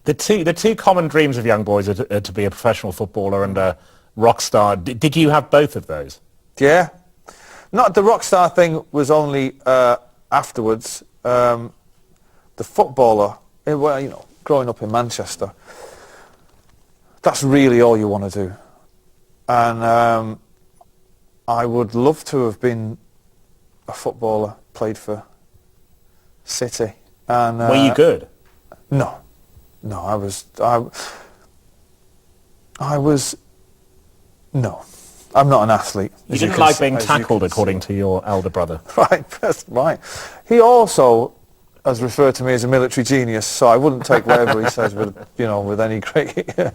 The two common dreams of young boys are to be a professional footballer and a rock star. Did you have both of those? Yeah. Not the rock star thing was only afterwards. The footballer, well, you know, growing up in Manchester, that's really all you want to do. And I would love to have been a footballer, played for City. And were you good? No, I was. No, I'm not an athlete. You didn't like being tackled, according to your elder brother. Right, that's right. He also has referred to me as a military genius, so I wouldn't take whatever he says with, you know, with any great. Do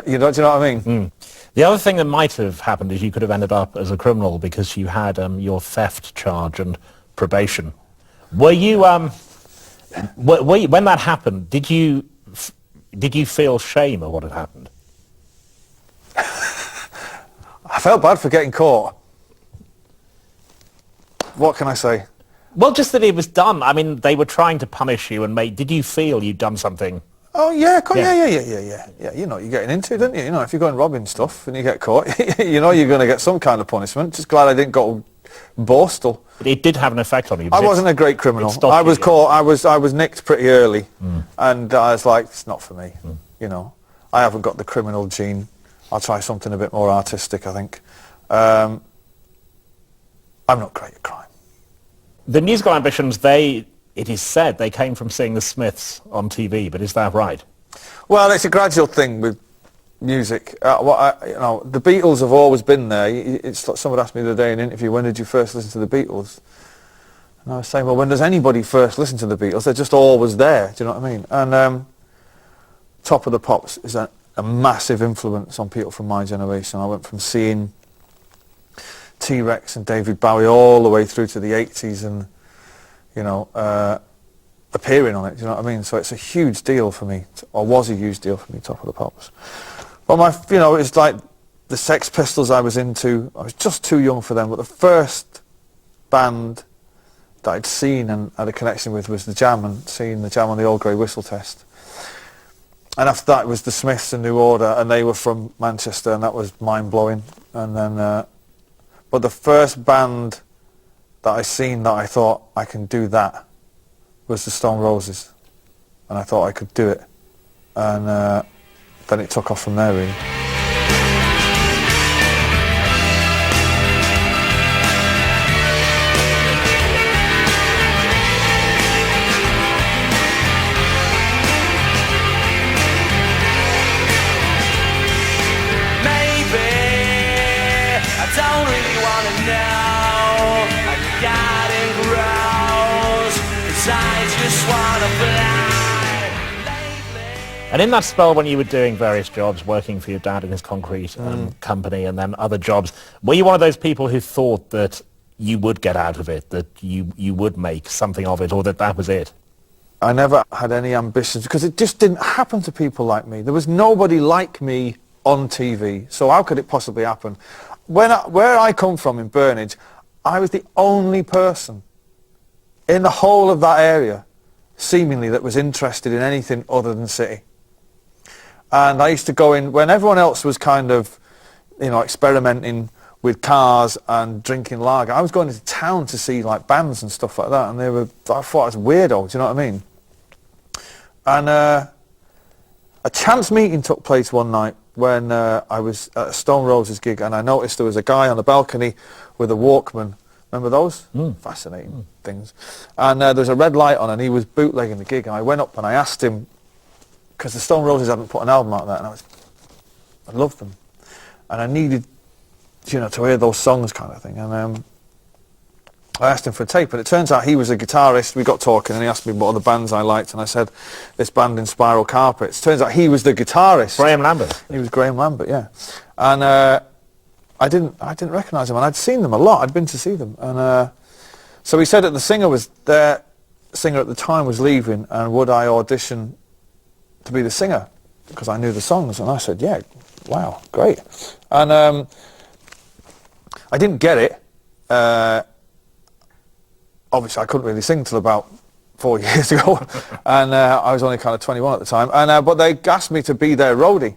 you know what I mean? Mm. The other thing that might have happened is you could have ended up as a criminal because you had your theft charge and probation. Were you, when that happened, did you feel shame at what had happened? I felt bad for getting caught. What can I say? Well, just that it was done. I mean, they were trying to punish you and did you feel you'd done something? Oh, yeah. You know what you're getting into, don't you? You know, if you're going robbing stuff and you get caught, you know you're going to get some kind of punishment. Just glad I didn't go borstal. But it did have an effect on you. I wasn't a great criminal. I was caught. I was nicked pretty early, and I was like, it's not for me. You know, I haven't got the criminal gene. I'll try something a bit more artistic, I think. I'm not great at crime. The musical ambitions, it is said, they came from seeing the Smiths on TV, but is that right? Well, it's a gradual thing with music. You know, the Beatles have always been there. It's like someone asked me the other day in an interview, when did you first listen to the Beatles? And I was saying, well, when does anybody first listen to the Beatles? They're just always there, do you know what I mean? And Top of the Pops is a massive influence on people from my generation. I went from seeing T-Rex and David Bowie all the way through to the 80s and, you know, appearing on it, do you know what I mean? So it's a huge deal for me, or was a huge deal for me, Top of the Pops. But you know, it's like the Sex Pistols I was into. I was just too young for them, but the first band that I'd seen and had a connection with was The Jam, and seeing The Jam on the Old Grey Whistle Test. And after that it was the Smiths and New Order, and they were from Manchester, and that was mind-blowing. And then, but the first band that I seen that I thought I can do that was the Stone Roses, and I thought I could do it, and then it took off from there, really. And in that spell when you were doing various jobs, working for your dad in his concrete company and then other jobs, were you one of those people who thought that you would get out of it, that you would make something of it, or that was it? I never had any ambitions because it just didn't happen to people like me. There was nobody like me on TV, so how could it possibly happen? Where I come from in Burnage, I was the only person in the whole of that area, seemingly, that was interested in anything other than City. And I used to go in when everyone else was kind of, you know, experimenting with cars and drinking lager. I was going into town to see like bands and stuff like that, and I thought I was weirdo, do you know what I mean? And a chance meeting took place one night when I was at a Stone Roses gig, and I noticed there was a guy on the balcony with a Walkman. Remember those? Fascinating things. And there was a red light on, and he was bootlegging the gig, and I went up and I asked him, because the Stone Roses hadn't put an album out there, and I loved them, and I needed, you know, to hear those songs kind of thing. And I asked him for a tape, and it turns out he was a guitarist. We got talking, and he asked me what other bands I liked, and I said this band Inspiral Carpets. Turns out he was the guitarist. Graham Lambert. He was Graham Lambert, yeah. And I didn't recognise him, and I'd seen them a lot. I'd been to see them, and so he said that the singer at the time was leaving, and would I audition to be the singer, because I knew the songs. And I said, yeah, wow, great. And I didn't get it. Obviously I couldn't really sing till about 4 years ago, and I was only kind of 21 at the time. And but they asked me to be their roadie,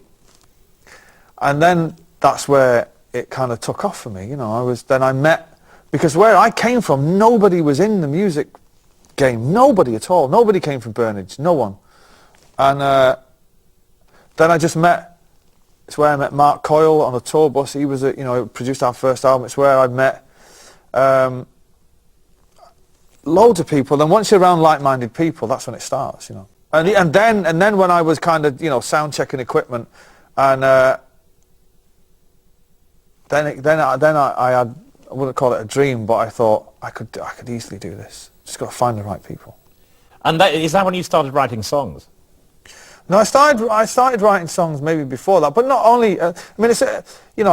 and then that's where it kind of took off for me. You know, I met, because where I came from, nobody was in the music game, nobody at all. Nobody came from Burnage, no one. And then I just met. It's where I met Mark Coyle on a tour bus. He was, produced our first album. It's where I met loads of people. And once you're around like-minded people, that's when it starts, you know. And then when I was kind of, sound checking equipment, and then I had, I wouldn't call it a dream, but I thought I could easily do this. Just got to find the right people. And is that when you started writing songs? No, I started writing songs maybe before that, but not only. I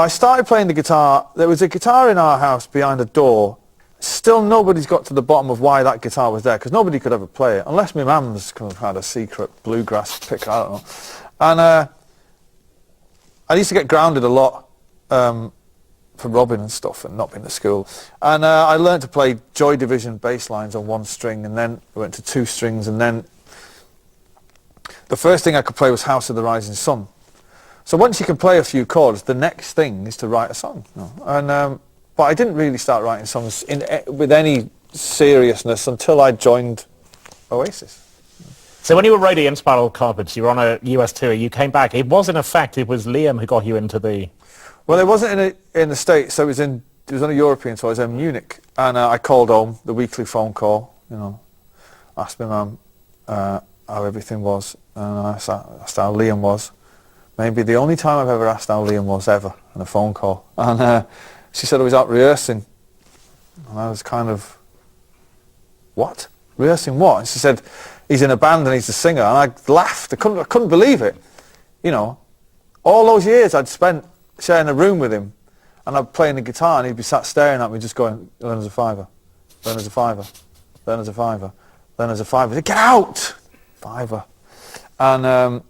started playing the guitar. There was a guitar in our house behind a door. Still, nobody's got to the bottom of why that guitar was there, because nobody could ever play it, unless my mum's kind of had a secret bluegrass pick. I don't know. And I used to get grounded a lot for robbing and stuff, and not being at school. And I learned to play Joy Division bass lines on one string, and then I went to two strings, and then the first thing I could play was House of the Rising Sun. So once you can play a few chords, the next thing is to write a song. And but I didn't really start writing songs with any seriousness until I joined Oasis. So when you were roadie in Inspiral Carpets, you were on a US tour, you came back. It was, in effect, it was Liam who got you into the... Well, it wasn't in the States, so it was on a European tour. I was in Munich, and I called home, the weekly phone call, asked my mum how everything was, and I asked how Liam was. Maybe the only time I've ever asked how Liam was ever on a phone call. And she said I was out rehearsing, and I was kind of, what? Rehearsing what? And she said, he's in a band and he's the singer. And I laughed. I couldn't believe it. All those years I'd spent sharing a room with him, and I'd play the guitar, and he'd be sat staring at me just going, learn as a fiver, learn as a fiver, learn as a fiver, learn as a fiver. Said, get out! Fiver. And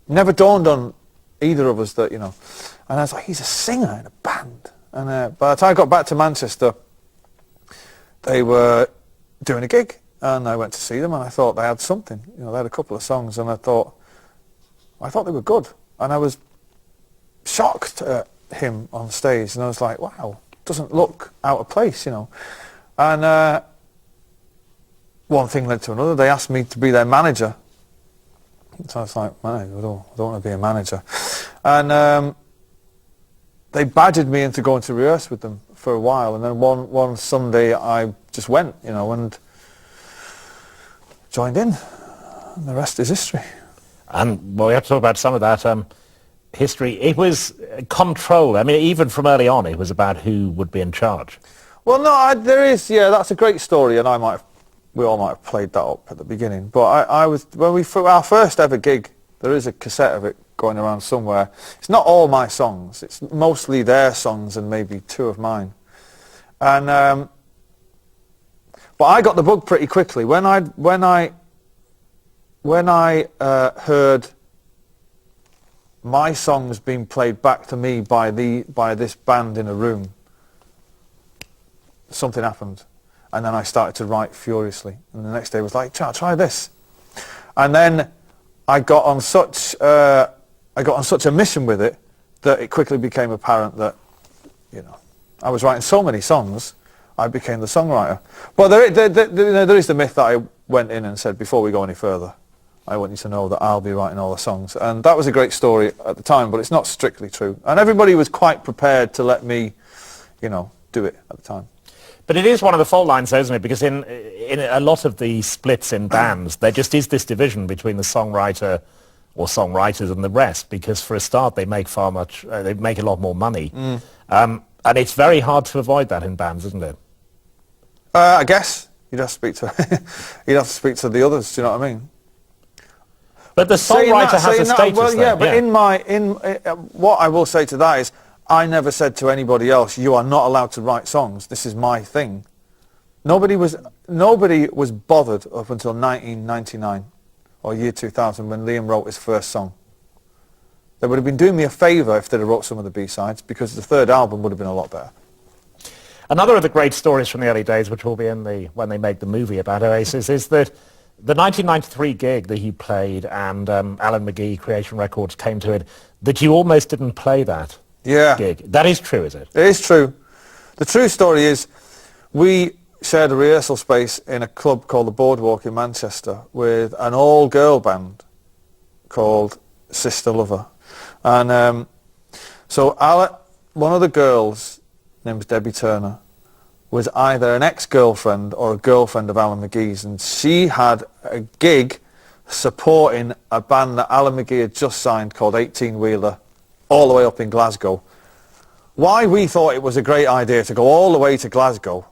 never dawned on either of us that, and I was like, he's a singer in a band. And by the time I got back to Manchester, they were doing a gig, and I went to see them, and I thought they had something. They had a couple of songs, and I thought they were good. And I was shocked at him on stage, and I was like, wow, doesn't look out of place, And one thing led to another. They asked me to be their manager. So I was like, man, I don't want to be a manager. And they badgered me into going to rehearse with them for a while, and then one Sunday I just went, and joined in, and the rest is history. And well, we have to talk about some of that history. It was control. I mean, even from early on, it was about who would be in charge. Well, no, there is. Yeah, that's a great story, and we all might have played that up at the beginning. But our first ever gig, there is a cassette of it going around somewhere. It's not all my songs. It's mostly their songs and maybe two of mine. And but I got the bug pretty quickly when I heard my songs being played back to me by this band in a room. Something happened, and then I started to write furiously. And the next day was like, try this. And then I got on such a mission with it that it quickly became apparent that, I was writing so many songs, I became the songwriter. But there is the myth that I went in and said, before we go any further, I want you to know that I'll be writing all the songs. And that was a great story at the time, but it's not strictly true. And everybody was quite prepared to let me, do it at the time. But it is one of the fault lines, though, isn't it? Because in a lot of the splits in bands, there just is this division between the songwriter or songwriters and the rest. Because for a start, they make they make a lot more money, and it's very hard to avoid that in bands, isn't it? I guess you'd have to speak to the others. Do you know what I mean? But the songwriter has a status. Well, yeah, but what I will say to that is, I never said to anybody else, you are not allowed to write songs. This is my thing. Nobody was bothered up until 1999 or year 2000 when Liam wrote his first song. They would have been doing me a favour if they'd have wrote some of the B-sides, because the third album would have been a lot better. Another of the great stories from the early days, which will be in when they make the movie about Oasis, is that the 1993 gig that you played and Alan McGee, Creation Records, came to it, that you almost didn't play that gig. That is true, is it? It is true. The true story is we shared a rehearsal space in a club called the Boardwalk in Manchester with an all-girl band called Sister Lover. And so one of the girls, named Debbie Turner, was either an ex-girlfriend or a girlfriend of Alan McGee's, and she had a gig supporting a band that Alan McGee had just signed called 18 Wheeler, all the way up in Glasgow. Why we thought it was a great idea to go all the way to Glasgow,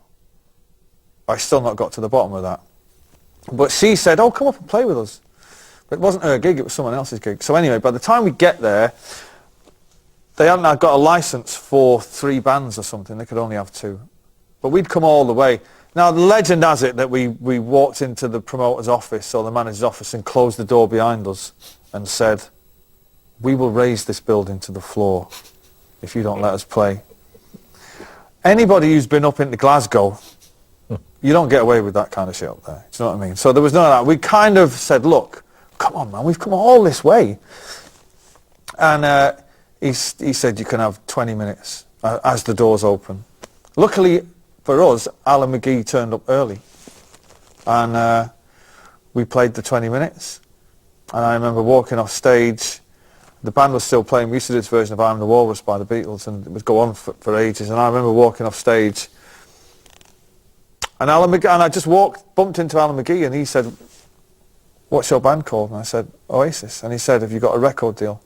I still not got to the bottom of that. But she said, oh, come up and play with us. But it wasn't her gig, it was someone else's gig. So anyway, by the time we get there, they hadn't got a license for 3 bands or something. They could only have 2. But we'd come all the way. Now, the legend has it that we walked into the promoter's office or the manager's office and closed the door behind us and said, we will raise this building to the floor if you don't let us play. Anybody who's been up into Glasgow, you don't get away with that kind of shit up there. Do you know what I mean? So there was none of that. We kind of said, look, come on, man, we've come all this way. And he said, you can have 20 minutes as the doors open. Luckily for us, Alan McGee turned up early. And we played the 20 minutes. And I remember walking off stage. The band was still playing. We used to do this version of I'm the Walrus by the Beatles, and it would go on for ages. And I remember walking off stage. And I just bumped into Alan McGee, and he said, what's your band called? And I said, Oasis. And he said, have you got a record deal?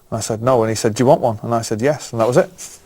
And I said, no. And he said, do you want one? And I said, yes. And that was it.